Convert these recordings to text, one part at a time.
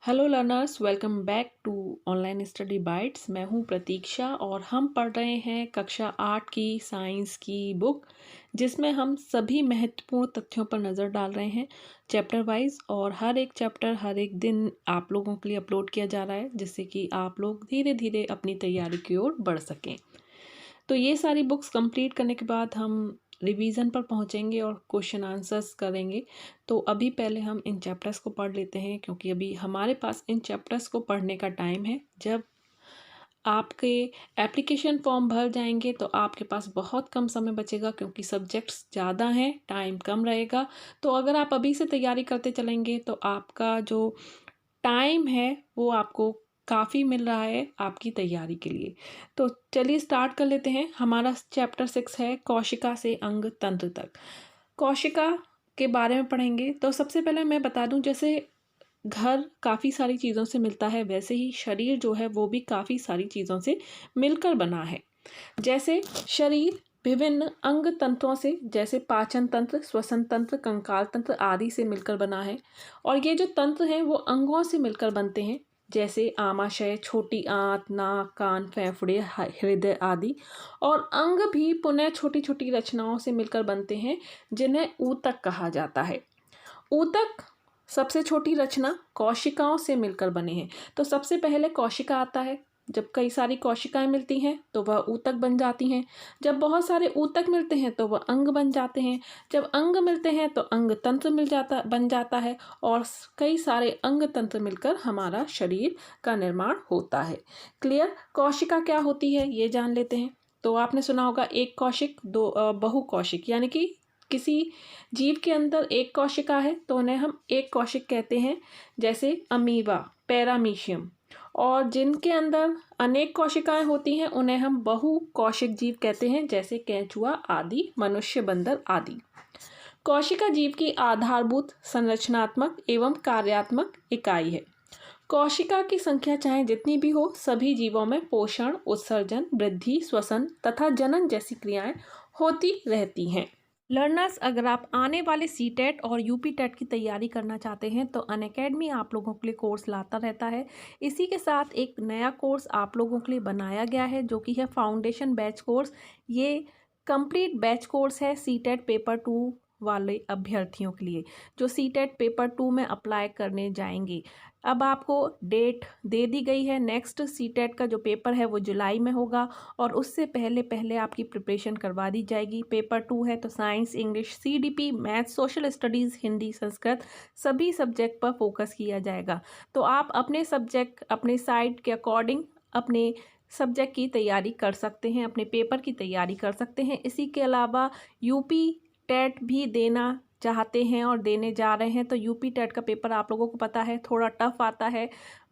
Hello learners, welcome back to online study bytes. मैं हूं प्रतीक्षा और हम पढ़ रहे हैं कक्षा 8 की साइंस की बुक, जिसमें हम सभी महत्वपूर्ण तथ्यों पर नज़र डाल रहे हैं चैप्टर वाइज। और हर एक चैप्टर हर एक दिन आप लोगों के लिए अपलोड किया जा रहा है, जिससे कि आप लोग धीरे धीरे अपनी तैयारी की ओर बढ़ सकें। तो ये सारी बुक्स कंप्लीट करने के बाद हम रिवीजन पर पहुंचेंगे और क्वेश्चन आंसर्स करेंगे। तो अभी पहले हम इन चैप्टर्स को पढ़ लेते हैं, क्योंकि अभी हमारे पास इन चैप्टर्स को पढ़ने का टाइम है। जब आपके एप्लीकेशन फॉर्म भर जाएंगे तो आपके पास बहुत कम समय बचेगा, क्योंकि सब्जेक्ट्स ज़्यादा हैं, टाइम कम रहेगा। तो अगर आप अभी से तैयारी करते चलेंगे तो आपका जो टाइम है वो आपको काफ़ी मिल रहा है आपकी तैयारी के लिए। तो चलिए स्टार्ट कर लेते हैं। हमारा चैप्टर 6 है कोशिका से अंग तंत्र तक। कोशिका के बारे में पढ़ेंगे। तो सबसे पहले मैं बता दूं, जैसे घर काफ़ी सारी चीज़ों से मिलता है, वैसे ही शरीर जो है वो भी काफ़ी सारी चीज़ों से मिलकर बना है। जैसे शरीर विभिन्न अंग तंत्रों से, जैसे पाचन तंत्र, श्वसन तंत्र, कंकाल तंत्र आदि से मिलकर बना है। और ये जो तंत्र हैं वो अंगों से मिलकर बनते हैं, जैसे आमाशय, छोटी आंत, नाक, कान, फेफड़े, हृदय आदि। और अंग भी पुनः छोटी छोटी रचनाओं से मिलकर बनते हैं, जिन्हें ऊतक कहा जाता है। ऊतक सबसे छोटी रचना कोशिकाओं से मिलकर बने हैं। तो सबसे पहले कोशिका आता है। जब कई सारी कोशिकाएं मिलती हैं तो वह ऊतक बन जाती हैं। जब बहुत सारे ऊतक मिलते हैं तो वह अंग बन जाते हैं। जब अंग मिलते हैं तो अंग तंत्र बन जाता है। और कई सारे अंग तंत्र मिलकर हमारा शरीर का निर्माण होता है। क्लियर? कोशिका क्या होती है ये जान लेते हैं। तो आपने सुना होगा एक कोशिक, दो बहुकोशिक, यानी कि किसी जीव के अंदर एक कोशिका है तो उन्हें हम एक कोशिक कहते हैं, जैसे अमीबा, पैरामीशियम। और जिनके अंदर अनेक कोशिकाएं होती हैं उन्हें हम बहुकोशिक जीव कहते हैं, जैसे केंचुआ आदि, मनुष्य, बंदर आदि। कोशिका जीव की आधारभूत संरचनात्मक एवं कार्यात्मक इकाई है। कोशिका की संख्या चाहे जितनी भी हो, सभी जीवों में पोषण, उत्सर्जन, वृद्धि, श्वसन तथा जनन जैसी क्रियाएं होती रहती हैं। लर्नर्स, अगर आप आने वाले सीटेट और यूपी टेट की तैयारी करना चाहते हैं तो अनअकैडमी आप लोगों के लिए कोर्स लाता रहता है। इसी के साथ एक नया कोर्स आप लोगों के लिए बनाया गया है, जो कि है फाउंडेशन बैच कोर्स। ये कंप्लीट बैच कोर्स है सीटेट पेपर 2 वाले अभ्यर्थियों के लिए, जो सीटेट पेपर 2 में अप्लाई करने जाएंगे। अब आपको डेट दे दी गई है। नेक्स्ट सीटेट का जो पेपर है वो जुलाई में होगा, और उससे पहले पहले आपकी प्रिपरेशन करवा दी जाएगी। पेपर 2 है तो science, English, CDP, maths, social studies, Hindi, Sanskrit सभी सब्जेक्ट पर फोकस किया जाएगा। तो आप अपने सब्जेक्ट, अपने साइट के अकॉर्डिंग अपने सब्जेक्ट की तैयारी कर सकते हैं, अपने पेपर की तैयारी कर सकते हैं। इसी के अलावा यूपी टेट भी देना चाहते हैं और देने जा रहे हैं, तो यूपी टेट का पेपर आप लोगों को पता है थोड़ा टफ आता है।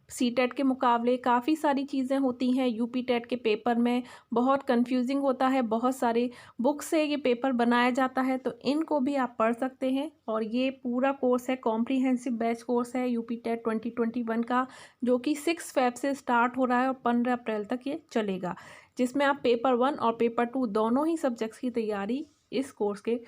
सी टेट के मुकाबले काफ़ी सारी चीज़ें होती हैं यूपी टेट के पेपर में, बहुत कंफ्यूजिंग होता है, बहुत सारे बुक से ये पेपर बनाया जाता है, तो इनको भी आप पढ़ सकते हैं। और ये पूरा कोर्स है, कॉम्प्रीहेंसिव बैच कोर्स है यूपी टेट 2021 का, जो कि 6 फेब से स्टार्ट हो रहा है और 15 अप्रैल तक ये चलेगा, जिसमें आप पेपर 1 और पेपर 2 दोनों ही सब्जेक्ट्स की तैयारी इस कोर्स के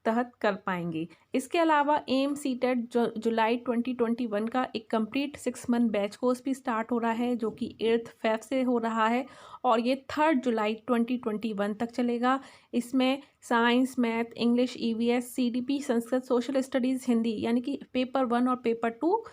तहत कर पाएंगे। इसके अलावा एम सी टेट जुलाई 2021 का एक कंप्लीट 6 मंथ बैच कोर्स भी स्टार्ट हो रहा है, जो कि 8 फेब से हो रहा है और ये 3 जुलाई 2021 तक चलेगा। इसमें science, math, English, EVS, CDP, Sanskrit, social studies, Hindi, यानी कि पेपर 1 और पेपर 2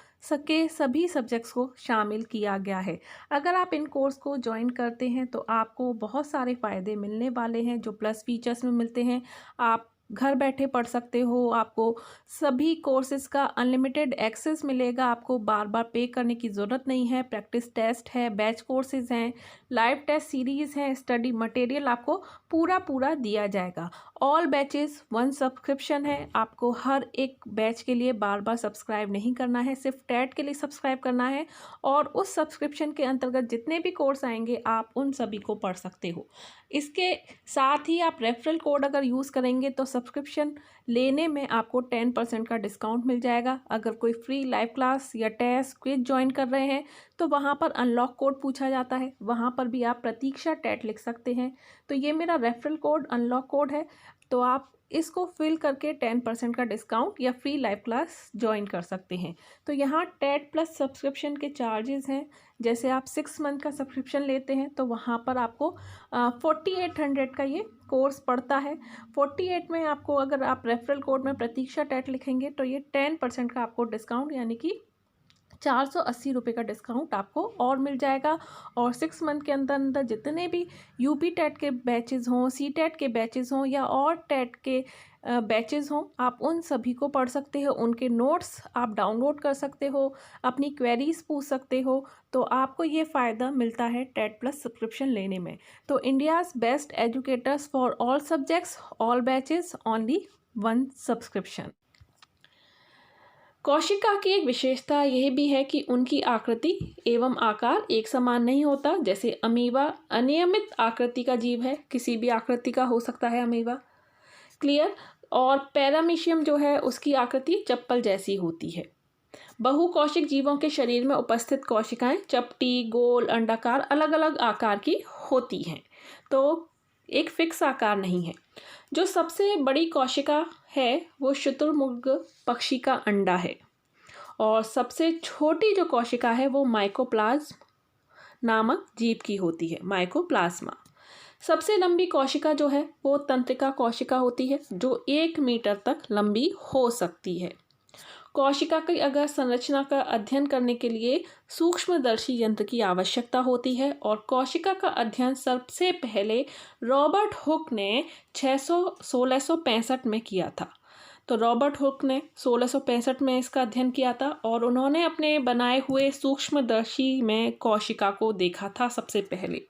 के सभी सब्जेक्ट्स को शामिल किया गया है। अगर आप इन कोर्स को ज्वाइन करते हैं तो आपको बहुत सारे फ़ायदे मिलने वाले हैं, जो प्लस फीचर्स में मिलते हैं। आप घर बैठे पढ़ सकते हो, आपको सभी कोर्सेज़ का अनलिमिटेड एक्सेस मिलेगा, आपको बार बार पे करने की ज़रूरत नहीं है। प्रैक्टिस टेस्ट है, बैच कोर्सेज़ हैं, लाइव टेस्ट सीरीज़ हैं, स्टडी मटेरियल आपको पूरा दिया जाएगा। ऑल बैचेस 1 सब्सक्रिप्शन है, आपको हर एक बैच के लिए बार बार सब्सक्राइब नहीं करना है, सिर्फ टेट के लिए सब्सक्राइब करना है। और उस सब्सक्रिप्शन के अंतर्गत जितने भी कोर्स आएंगे आप उन सभी को पढ़ सकते हो। इसके साथ ही आप रेफरल कोड अगर यूज़ करेंगे तो सब्सक्रिप्शन लेने में आपको 10% का डिस्काउंट मिल जाएगा। अगर कोई फ्री लाइव क्लास या टेस्ट क्विज ज्वाइन कर रहे हैं तो वहाँ पर अनलॉक कोड पूछा जाता है, वहाँ पर भी आप प्रतीक्षा टेट लिख सकते हैं। तो ये मेरा रेफरल कोड अनलॉक कोड है, तो आप इसको फिल करके 10% का डिस्काउंट या फ्री लाइव क्लास ज्वाइन कर सकते हैं। तो यहाँ टेट प्लस सब्सक्रिप्शन के चार्जेस हैं। जैसे आप 6 मंथ का सब्सक्रिप्शन लेते हैं तो वहाँ पर आपको 4800 का ये कोर्स पड़ता है। 48 में आपको, अगर आप रेफरल कोड में प्रतीक्षा टेट लिखेंगे तो ये 10% का आपको डिस्काउंट यानी कि 480 रुपये का डिस्काउंट आपको और मिल जाएगा। और 6 मंथ के अंदर अंदर जितने भी यूपी टेट के बैचेज़ हों, सी टेट के बैचेज़ हों या और टेट के बैचेज़ हों, आप उन सभी को पढ़ सकते हो। उनके नोट्स आप डाउनलोड कर सकते हो, अपनी क्वेरीज पूछ सकते हो। तो आपको ये फ़ायदा मिलता है टेट प्लस सब्सक्रिप्शन लेने में। तो India's best educators for all subjects, all batches, only one subscription. कोशिका की एक विशेषता यह भी है कि उनकी आकृति एवं आकार एक समान नहीं होता। जैसे अमीबा अनियमित आकृति का जीव है, किसी भी आकृति का हो सकता है अमीबा, क्लियर। और पैरामीशियम जो है उसकी आकृति चप्पल जैसी होती है। बहुकोशिक जीवों के शरीर में उपस्थित कोशिकाएं चपटी, गोल, अंडाकार अलग अलग आकार की होती हैं, तो एक फिक्स आकार नहीं है। जो सबसे बड़ी कोशिका है वो शुतुरमुर्ग पक्षी का अंडा है और सबसे छोटी जो कोशिका है वो माइकोप्लाज्म नामक जीव की होती है, माइकोप्लाज्मा। सबसे लंबी कोशिका जो है वो तंत्रिका कोशिका होती है जो 1 मीटर तक लंबी हो सकती है। कोशिका की अगर संरचना का अध्ययन करने के लिए सूक्ष्मदर्शी यंत्र की आवश्यकता होती है और कोशिका का अध्ययन सबसे पहले रॉबर्ट हुक ने 1665 में किया था। तो रॉबर्ट हुक ने 1665 में इसका अध्ययन किया था और उन्होंने अपने बनाए हुए सूक्ष्मदर्शी में कोशिका को देखा था सबसे पहले।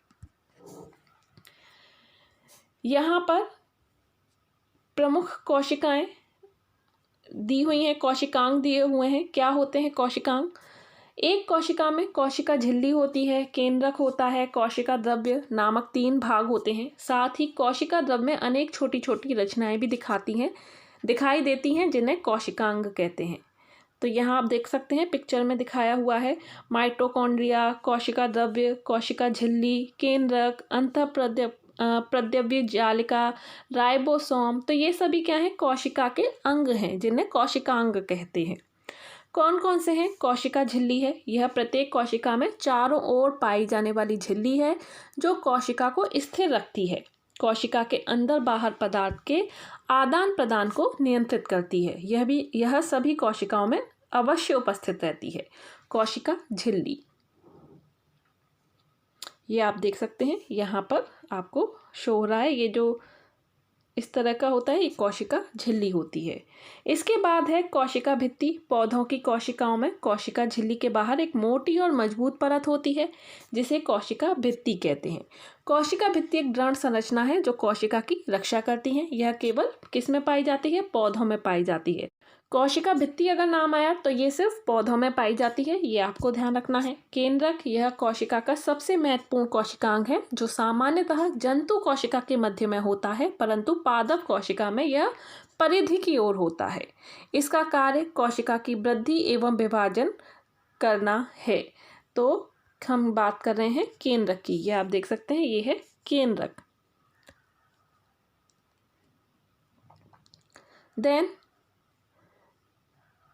यहाँ पर प्रमुख कोशिकाएं दी हुई हैं, कोशिकांग दिए हुए हैं। क्या होते हैं कोशिकांग? एक कोशिका में कोशिका झिल्ली होती है, केंद्रक होता है, कोशिका द्रव्य नामक 3 भाग होते हैं। साथ ही कोशिका द्रव्य में अनेक छोटी छोटी रचनाएं भी दिखाई देती हैं जिन्हें कोशिकांग कहते हैं। तो यहाँ आप देख सकते हैं पिक्चर में दिखाया हुआ है माइटोकॉन्ड्रिया, कोशिका द्रव्य, कोशिका झिल्ली, केंद्रक, प्रद्रव्य जालिका, राइबोसोम। तो ये सभी क्या हैं? कोशिका के अंग हैं जिन्हें कोशिकांग कहते हैं। कौन कौन से हैं? कोशिका झिल्ली है, यह प्रत्येक कोशिका में चारों ओर पाई जाने वाली झिल्ली है जो कोशिका को स्थिर रखती है। कोशिका के अंदर बाहर पदार्थ के आदान प्रदान को नियंत्रित करती है। यह सभी कोशिकाओं में अवश्य उपस्थित रहती है, कोशिका झिल्ली। ये आप देख सकते हैं यहाँ पर आपको शो हो रहा है, ये जो इस तरह का होता है ये कोशिका झिल्ली होती है। इसके बाद है कोशिका भित्ति। पौधों की कोशिकाओं में कोशिका झिल्ली के बाहर एक मोटी और मजबूत परत होती है जिसे कोशिका भित्ति कहते हैं। कोशिका भित्ति एक दृढ़ संरचना है जो कोशिका की रक्षा करती है। यह केवल किस में पाई जाती है? पौधों में पाई जाती है। कोशिका भित्ति अगर नाम आया तो ये सिर्फ पौधों में पाई जाती है, ये आपको ध्यान रखना है। केंद्रक, यह कोशिका का सबसे महत्वपूर्ण कोशिकांग है जो सामान्यतः जंतु कोशिका के मध्य में होता है, परंतु पादप कोशिका में यह परिधि की ओर होता है। इसका कार्य कोशिका की वृद्धि एवं विभाजन करना है। तो हम बात कर रहे हैं केंद्रक की। ये आप देख सकते हैं, ये है केंद्रक। देन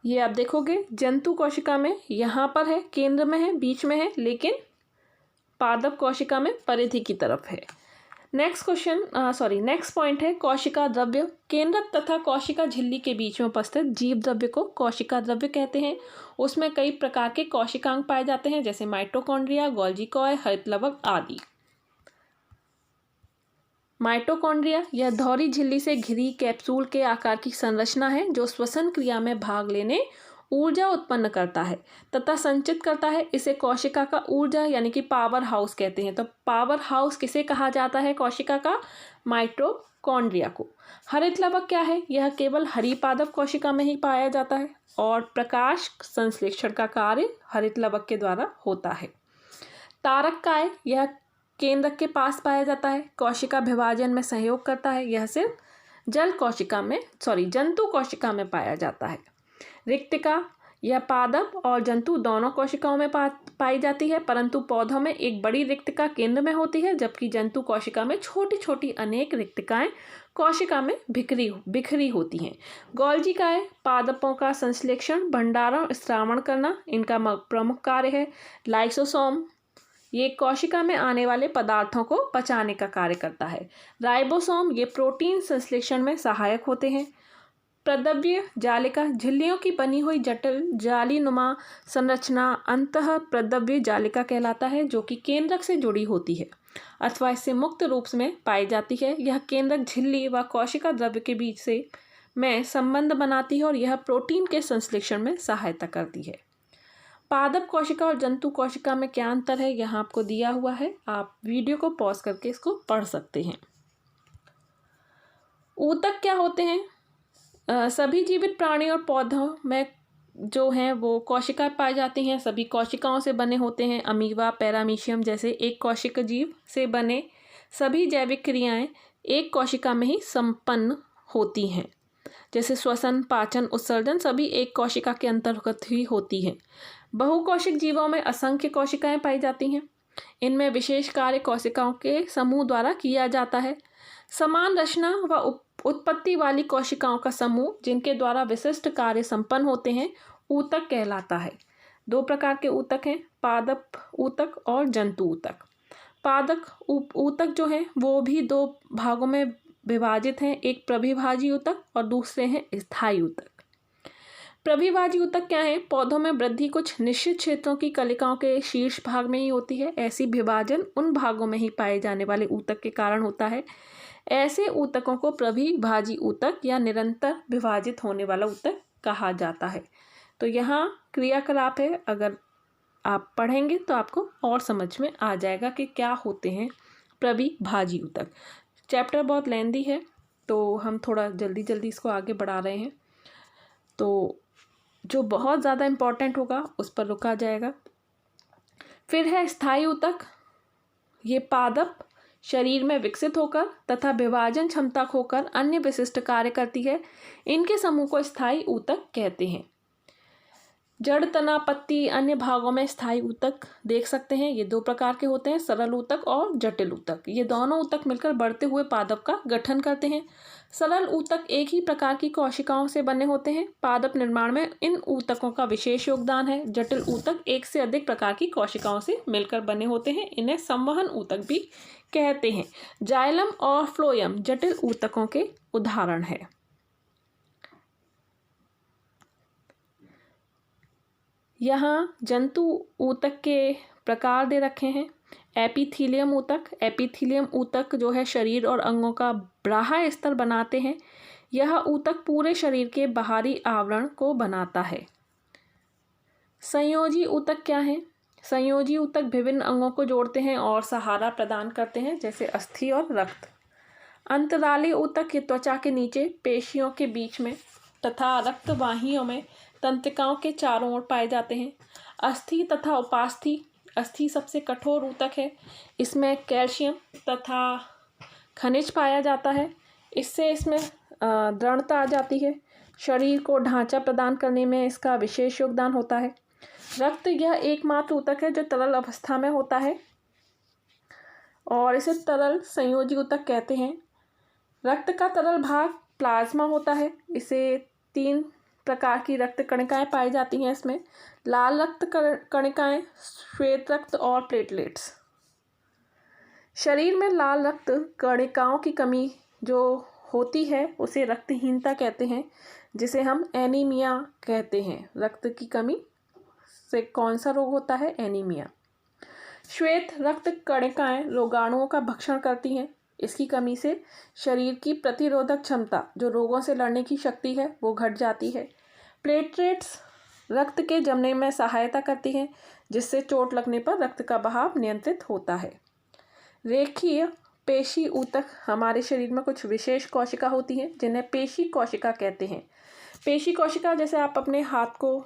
ये आप देखोगे जंतु कोशिका में यहाँ पर है, केंद्र में है, बीच में है, लेकिन पादप कोशिका में परिधि की तरफ है। नेक्स्ट पॉइंट है कोशिका द्रव्य। केंद्रक तथा कोशिका झिल्ली के बीच में उपस्थित जीव द्रव्य को कोशिका द्रव्य कहते हैं। उसमें कई प्रकार के कोशिकांग पाए जाते हैं जैसे माइटोकॉन्ड्रिया, गोल्गी कॉय, हरित लवक आदि। माइटोकॉन्ड्रिया यह धौरी झिल्ली से घिरी कैप्सूल के आकार की संरचना है जो श्वसन क्रिया में भाग लेने ऊर्जा उत्पन्न करता है तथा संचित करता है। इसे कोशिका का ऊर्जा यानी कि पावर हाउस कहते हैं। तो पावर हाउस किसे कहा जाता है? कोशिका का माइटोकॉन्ड्रिया को। हरित लवक क्या है? यह केवल हरी पादप कोशिका में ही पाया जाता है और प्रकाश संश्लेषण का कार्य हरित लवक के द्वारा होता है। तारक काय, यह केंद्रक के पास पाया जाता है, कोशिका विभाजन में सहयोग करता है। यह सिर्फ जंतु कोशिका में पाया जाता है। रिक्तिका, यह पादप और जंतु दोनों कोशिकाओं में पाई जाती है, परंतु पौधों में एक बड़ी रिक्तिका केंद्र में होती है, जबकि जंतु कोशिका में छोटी छोटी अनेक रिक्तिकाएं कोशिका में बिखरी होती हैं। गोल्जिकाएं पादपों का संश्लेषण, भंडारण, स्रावण करना इनका प्रमुख कार्य है। लाइसोसोम ये कोशिका में आने वाले पदार्थों को पचाने का कार्य करता है। राइबोसोम ये प्रोटीन संश्लेषण में सहायक होते हैं। प्रद्रव्य जालिका झिल्लियों की बनी हुई जटिल जालीनुमा संरचना अंतः प्रद्रव्य जालिका कहलाता है, जो कि केंद्रक से जुड़ी होती है अथवा इससे मुक्त रूप में पाई जाती है। यह केंद्रक झिल्ली व कोशिका द्रव्य के बीच में संबंध बनाती है और यह प्रोटीन के संश्लेषण में सहायता करती है। पादप कोशिका और जंतु कोशिका में क्या अंतर है यहाँ आपको दिया हुआ है, आप वीडियो को पॉज करके इसको पढ़ सकते हैं। ऊतक क्या होते हैं? सभी जीवित प्राणी और पौधों में जो हैं वो कोशिकाएं पाई जाती हैं। सभी कोशिकाओं से बने होते हैं। अमीबा, पैरामीशियम जैसे एक कोशिक जीव से बने सभी जैविक क्रियाएं एक कोशिका में ही संपन्न होती हैं। जैसे श्वसन, पाचन, उत्सर्जन सभी एक कोशिका के अंतर्गत ही होती हैं। बहुकोशिक जीवों में असंख्य कोशिकाएं पाई जाती हैं। इनमें विशेष कार्य कोशिकाओं के समूह द्वारा किया जाता है। समान रचना व उत्पत्ति वाली कोशिकाओं का समूह जिनके द्वारा विशिष्ट कार्य संपन्न होते हैं ऊतक कहलाता है। दो प्रकार के ऊतक हैं, पादप ऊतक और जंतु ऊतक। पादप ऊतक जो हैं वो भी दो भागों में विभाजित हैं, एक प्रभिभाजी ऊतक और दूसरे हैं स्थायी ऊतक। प्रभिभाजी ऊतक क्या है? पौधों में वृद्धि कुछ निश्चित क्षेत्रों की कलिकाओं के शीर्ष भाग में ही होती है। ऐसी विभाजन उन भागों में ही पाए जाने वाले ऊतक के कारण होता है। ऐसे ऊतकों को प्रभिभाजी ऊतक या निरंतर विभाजित होने वाला ऊतक कहा जाता है। तो यहाँ क्रियाकलाप है, अगर आप पढ़ेंगे तो आपको और समझ में आ जाएगा कि क्या होते हैं प्रभिभाजी ऊतक। चैप्टर बहुत लेंदी है तो हम थोड़ा जल्दी इसको आगे बढ़ा रहे हैं, तो जो बहुत ज़्यादा इम्पॉर्टेंट होगा उस पर रुका जाएगा। फिर है स्थायी ऊतक। ये पादप शरीर में विकसित होकर तथा विभाजन क्षमता खोकर अन्य विशिष्ट कार्य करती है। इनके समूह को स्थायी ऊतक कहते हैं। जड़, तना, पत्ती अन्य भागों में स्थायी ऊतक देख सकते हैं। ये दो प्रकार के होते हैं, सरल ऊतक और जटिल ऊतक। ये दोनों ऊतक मिलकर बढ़ते हुए पादप का गठन करते हैं। सरल ऊतक एक ही प्रकार की कोशिकाओं से बने होते हैं। पादप निर्माण में इन ऊतकों का विशेष योगदान है। जटिल ऊतक एक से अधिक प्रकार की कोशिकाओं से मिलकर बने होते हैं। इन्हें संवहन ऊतक भी कहते हैं। जाइलम और फ्लोएम जटिल ऊतकों के उदाहरण है। यहाँ जंतु ऊतक के प्रकार दे रखे हैं। एपिथीलियम ऊतक। एपिथीलियम ऊतक जो है शरीर और अंगों का बाह्य स्तर बनाते हैं। यह ऊतक पूरे शरीर के बाहरी आवरण को बनाता है। संयोजी ऊतक क्या है? संयोजी ऊतक विभिन्न अंगों को जोड़ते हैं और सहारा प्रदान करते हैं, जैसे अस्थि और रक्त। अंतराली ऊतक ये त्वचा के नीचे पेशियों के बीच में तथा रक्तवाहियों में तंत्रिकाओं के चारों ओर पाए जाते हैं। अस्थि तथा उपास्थि। अस्थि सबसे कठोर ऊतक है। इसमें कैल्शियम तथा खनिज पाया जाता है। इससे इसमें दृढ़ता आ जाती है। शरीर को ढांचा प्रदान करने में इसका विशेष योगदान होता है। रक्त यह एकमात्र ऊतक है जो तरल अवस्था में होता है और इसे तरल संयोजी ऊतक कहते हैं। रक्त का तरल भाग प्लाज्मा होता है। इसे 3 प्रकार की रक्त कणिकाएं पाई जाती हैं। इसमें लाल रक्त कणिकाएं, श्वेत रक्त और प्लेटलेट्स। शरीर में लाल रक्त कणिकाओं की कमी जो होती है उसे रक्तहीनता कहते हैं, जिसे हम एनीमिया कहते हैं। रक्त की कमी से कौन सा रोग होता है? एनीमिया। श्वेत रक्त कणिकाएं रोगाणुओं का भक्षण करती हैं। इसकी कमी से शरीर की प्रतिरोधक क्षमता, जो रोगों से लड़ने की शक्ति है, वो घट जाती है। प्लेटलेट्स रक्त के जमने में सहायता करती हैं, जिससे चोट लगने पर रक्त का बहाव नियंत्रित होता है। रेखीय पेशी ऊतक। हमारे शरीर में कुछ विशेष कोशिका होती हैं जिन्हें पेशी कोशिका कहते हैं। पेशी कोशिका जैसे आप अपने हाथ को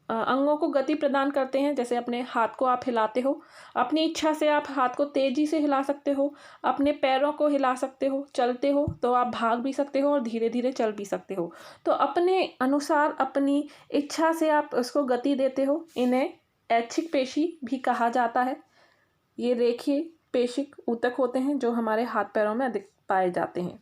अंगों को गति प्रदान करते हैं। जैसे अपने हाथ को आप हिलाते हो, अपनी इच्छा से आप हाथ को तेज़ी से हिला सकते हो, अपने पैरों को हिला सकते हो, चलते हो तो आप भाग भी सकते हो और धीरे धीरे चल भी सकते हो। तो अपने अनुसार अपनी इच्छा से आप उसको गति देते हो। इन्हें ऐच्छिक पेशी भी कहा जाता है। ये रेखीय पेशिक ऊतक होते हैं जो हमारे हाथ पैरों में अधिक पाए जाते हैं।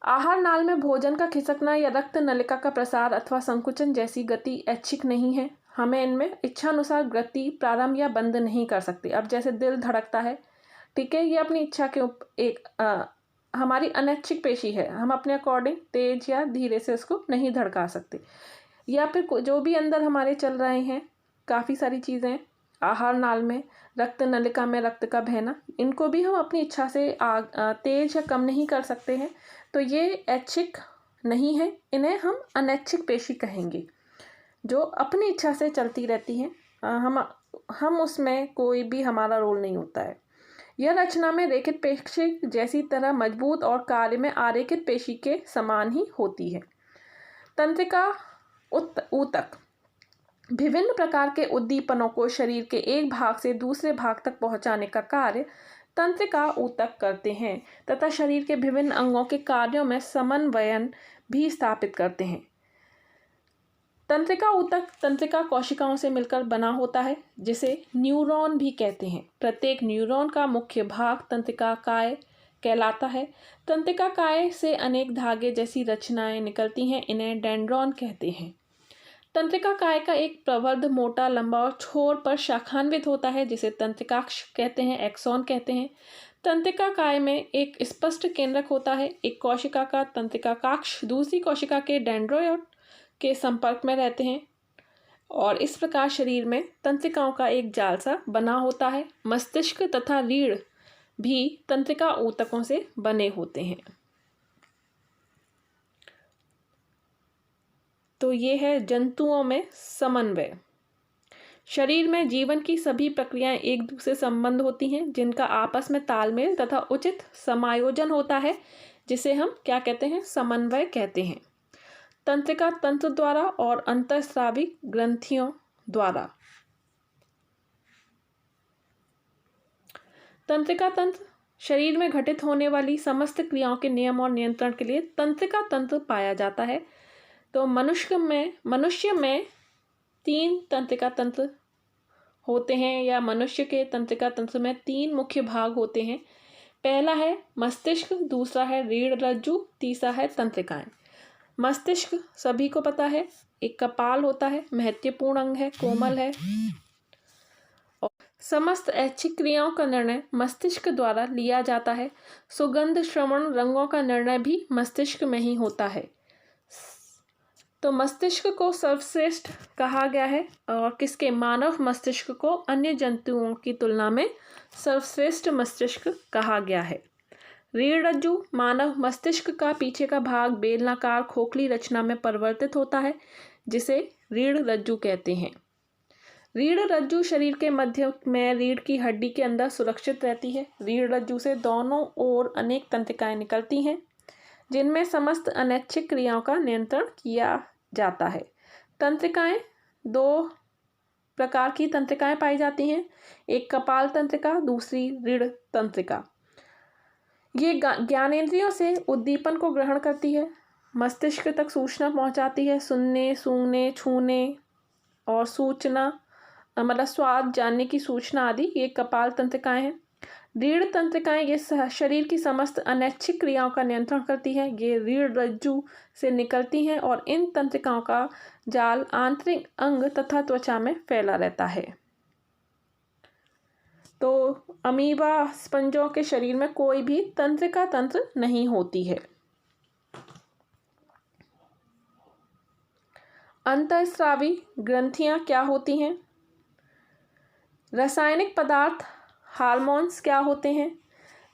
आहार नाल में भोजन का खिसकना या रक्त नलिका का प्रसार अथवा संकुचन जैसी गति ऐच्छिक नहीं है। हमें इनमें इच्छानुसार गति प्रारंभ या बंद नहीं कर सकते। अब जैसे दिल धड़कता है, ठीक है, ये अपनी इच्छा के हमारी अनैच्छिक पेशी है। हम अपने अकॉर्डिंग तेज या धीरे से उसको नहीं धड़का सकते। या फिर जो भी अंदर हमारे चल रहे हैं काफ़ी सारी चीज़ें, आहार नाल में, रक्त नलिका में रक्त का बहना, इनको भी हम अपनी इच्छा से तेज या कम नहीं कर सकते हैं। तो ये ऐच्छिक नहीं है, इन्हें हम अनैच्छिक पेशी कहेंगे, जो अपनी इच्छा से चलती रहती हैं। हम उसमें कोई भी हमारा रोल नहीं होता है। यह रचना में रेखित पेशी जैसी तरह मजबूत और कार्य में आरेखित पेशी के समान ही होती है। तंत्रिका ऊतक विभिन्न प्रकार के उद्दीपनों को शरीर के एक भाग से दूसरे भाग तक पहुंचाने का कार्य तंत्रिका ऊतक करते हैं तथा शरीर के विभिन्न अंगों के कार्यों में समन्वयन भी स्थापित करते हैं। तंत्रिका ऊतक तंत्रिका कोशिकाओं से मिलकर बना होता है, जिसे न्यूरॉन भी कहते हैं। प्रत्येक न्यूरॉन का मुख्य भाग तंत्रिका काय कहलाता है। तंत्रिका काय से अनेक धागे जैसी रचनाएं निकलती हैं, इन्हें डेंड्रॉन कहते हैं। तंत्रिका काय का एक प्रवर्ध मोटा लंबा और छोर पर शाखान्वित होता है, जिसे तंत्रिकाक्ष कहते हैं, एक्सॉन कहते हैं। तंत्रिका काय में एक स्पष्ट केंद्रक होता है। एक कोशिका का तंत्रिकाक्ष दूसरी कोशिका के डेंड्रोइड के संपर्क में रहते हैं और इस प्रकार शरीर में तंत्रिकाओं का एक जाल सा बना होता है। मस्तिष्क तथा रीढ़ भी तंत्रिका ऊतकों से बने होते हैं। तो ये है जंतुओं में समन्वय। शरीर में जीवन की सभी प्रक्रियाएं एक दूसरे से संबंध होती हैं, जिनका आपस में तालमेल तथा उचित समायोजन होता है, जिसे हम क्या कहते हैं, समन्वय कहते हैं। तंत्रिका तंत्र द्वारा और अंतःस्रावी ग्रंथियों द्वारा। तंत्रिका तंत्र शरीर में घटित होने वाली समस्त क्रियाओं के नियम और नियंत्रण के लिए तंत्रिका तंत्र पाया जाता है। तो मनुष्य में 3 तंत्रिका तंत्र होते हैं, या मनुष्य के तंत्रिका तंत्र में 3 मुख्य भाग होते हैं। पहला है मस्तिष्क, दूसरा है रीढ़ रज्जु, तीसरा है तंत्रिकाएं। मस्तिष्क सभी को पता है, एक कपाल होता है, महत्वपूर्ण अंग है, कोमल है और समस्त ऐच्छिक क्रियाओं का निर्णय मस्तिष्क द्वारा लिया जाता है। सुगंध, श्रवण, रंगों का निर्णय भी मस्तिष्क में ही होता है। तो मस्तिष्क को सर्वश्रेष्ठ कहा गया है और किसके, मानव मस्तिष्क को अन्य जंतुओं की तुलना में सर्वश्रेष्ठ मस्तिष्क कहा गया है। रीढ़ रज्जु मानव मस्तिष्क का पीछे का भाग बेलनाकार खोखली रचना में परिवर्तित होता है, जिसे रीढ़ रज्जु कहते हैं। रीढ़ रज्जु शरीर के मध्य में रीढ़ की हड्डी के अंदर सुरक्षित रहती है। रीढ़ रज्जु से दोनों ओर अनेक तंत्रिकाएं निकलती हैं, जिनमें समस्त अनैच्छिक क्रियाओं का नियंत्रण किया जाता है। तंत्रिकाएं 2 प्रकार की तंत्रिकाएं पाई जाती हैं, एक कपाल तंत्रिका, दूसरी रीढ़ तंत्रिका। ये ज्ञानेंद्रियों से उद्दीपन को ग्रहण करती है, मस्तिष्क तक सूचना पहुंचाती है, सुनने, सूंघने, छूने और सूचना मतलब स्वाद, जानने की सूचना आदि, ये कपाल तंत्रिकाएं हैं। रीढ़ तंत्रिकाएं ये शरीर की समस्त अनैच्छिक क्रियाओं का नियंत्रण करती हैं। ये रीढ़ रज्जु से निकलती हैं और इन तंत्रिकाओं का जाल आंतरिक अंग तथा त्वचा में फैला रहता है। तो अमीबा स्पंजों के शरीर में कोई भी तंत्रिका तंत्र नहीं होती है। अंतःस्रावी ग्रंथियां क्या होती हैं? रासायनिक पदार्थ हार्मोन्स क्या होते हैं?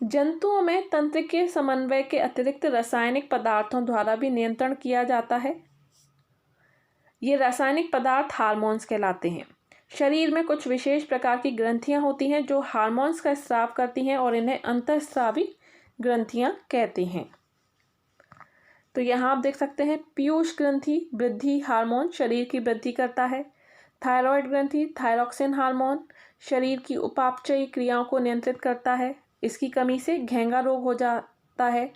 जंतुओं में तंत्रिकीय समन्वय के अतिरिक्त रासायनिक पदार्थों द्वारा भी नियंत्रण किया जाता है। ये रासायनिक पदार्थ हार्मोन्स कहलाते हैं। शरीर में कुछ विशेष प्रकार की ग्रंथियां होती हैं जो हार्मोन्स का स्राव करती हैं और इन्हें अंतःस्रावी ग्रंथियां कहते हैं। तो यहाँ आप देख सकते हैं पीयूष ग्रंथि वृद्धि हार्मोन शरीर की वृद्धि करता है। थायराइड ग्रंथि थायरॉक्सिन हार्मोन शरीर की उपापचयी क्रियाओं को नियंत्रित करता है। इसकी कमी से घेंगा रोग हो जाता है।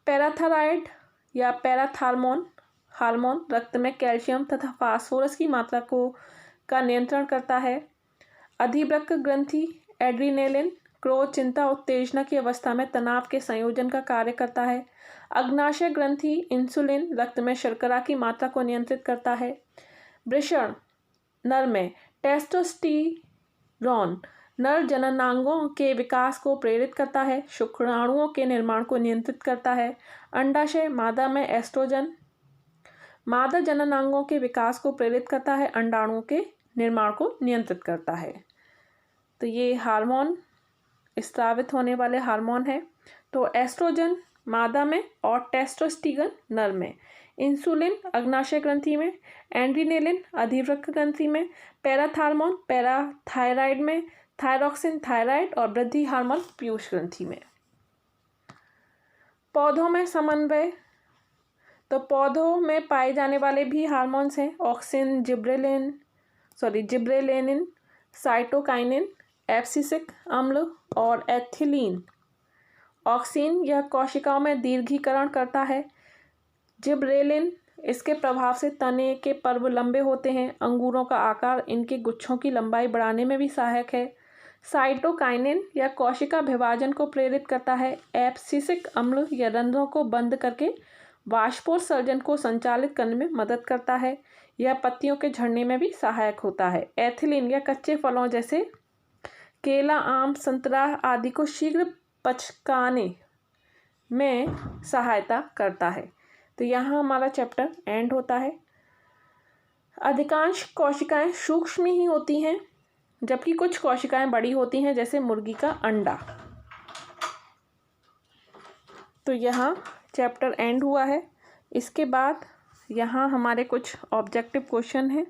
पैराथायराइड या पैराथार्मोन हार्मोन रक्त में कैल्शियम तथा फास्फोरस की मात्रा का नियंत्रण करता है। अधिवृक्क ग्रंथि एड्रीनेलिन क्रोध चिंता उत्तेजना की अवस्था में तनाव के संयोजन का कार्य करता है। अग्नाशय ग्रंथि इंसुलिन रक्त में शर्करा की मात्रा को नियंत्रित करता है। वृषण नर में टेस्टोस्टेरोन नर जननांगों के विकास को प्रेरित करता है। शुक्राणुओं के निर्माण को नियंत्रित करता है। अंडाशय मादा में एस्ट्रोजन मादा जननांगों के विकास को प्रेरित करता है। अंडाणुओं के निर्माण को नियंत्रित करता है। तो ये हार्मोन स्रावित होने वाले हार्मोन है। तो एस्ट्रोजन मादा में और टेस्टोस्टेरोन नर में, इंसुलिन अग्नाशय ग्रंथि में, एड्रीनेलिन अधिवृक्क ग्रंथि में, पैराथार्मोन पैराथायराइड में, थायरॉक्सिन थायराइड और वृद्धि हार्मोन पीयूष ग्रंथि में। पौधों में समन्वय, तो पौधों में पाए जाने वाले भी हार्मोन्स हैं ऑक्सिन जिब्रेलिन साइटोकाइनिन एब्सिसिक अम्ल और एथिलीन। ऑक्सिन यह कोशिकाओं में दीर्घीकरण करता है। जिब्रेलिन इसके प्रभाव से तने के पर्व लंबे होते हैं। अंगूरों का आकार इनके गुच्छों की लंबाई बढ़ाने में भी सहायक है। साइटोकाइनिन यह कोशिका विभाजन को प्रेरित करता है। एब्सिसिक अम्ल यह रंध्रों को बंद करके वाष्पोत्सर्जन को संचालित करने में मदद करता है। यह पत्तियों के झड़ने में भी सहायक होता है। एथिलीन यह कच्चे फलों जैसे केला आम संतरा आदि को शीघ्र पचकाने में सहायता करता है। तो यहाँ हमारा चैप्टर एंड होता है। अधिकांश कोशिकाएं सूक्ष्म ही होती हैं जबकि कुछ कोशिकाएं बड़ी होती हैं जैसे मुर्गी का अंडा। तो यहाँ चैप्टर एंड हुआ है। इसके बाद यहाँ हमारे कुछ ऑब्जेक्टिव क्वेश्चन हैं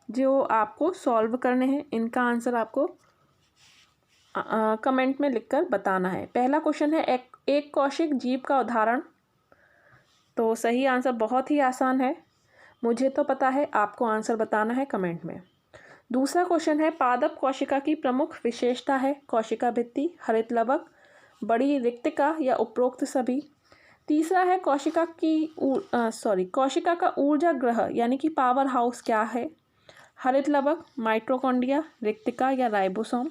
जो आपको सॉल्व करने हैं। इनका आंसर आपको कमेंट में लिखकर बताना है। पहला क्वेश्चन है एक कोशिक जीव का उदाहरण। तो सही आंसर बहुत ही आसान है, मुझे तो पता है, आपको आंसर बताना है कमेंट में। दूसरा क्वेश्चन है पादप कोशिका की प्रमुख विशेषता है कोशिका भित्ति, हरित लवक, बड़ी रिक्तिका या उपरोक्त सभी। तीसरा है कोशिका का ऊर्जा ग्रह यानी कि पावर हाउस क्या है, हरित लवक, माइटोकॉन्ड्रिया, रिक्तिका या राइबोसोम।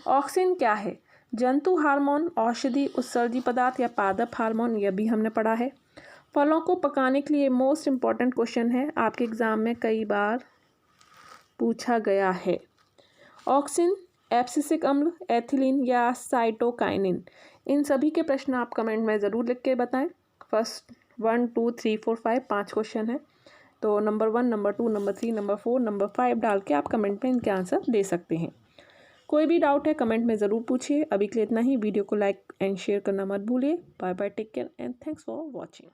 ऑक्सिन क्या है, जंतु हार्मोन, औषधि उत्सर्जी पदार्थ या पादप हार्मोन, यह भी हमने पढ़ा है। फलों को पकाने के लिए मोस्ट इम्पॉर्टेंट क्वेश्चन है, आपके एग्जाम में कई बार पूछा गया है। ऑक्सिन, एब्सिसिक अम्ल, एथिलीन या साइटोकाइनिन, इन सभी के प्रश्न आप कमेंट में ज़रूर लिख के बताएं। फर्स्ट 1 2 3 4 5 5 क्वेश्चन है, तो number 1, number 2, number 3, number 4, number 5 डाल के आप कमेंट में इनके आंसर दे सकते हैं। कोई भी डाउट है कमेंट में ज़रूर पूछिए। अभी के लिए इतना ही। वीडियो को लाइक एंड शेयर करना मत भूलिए। Bye bye, take care and thanks for watching.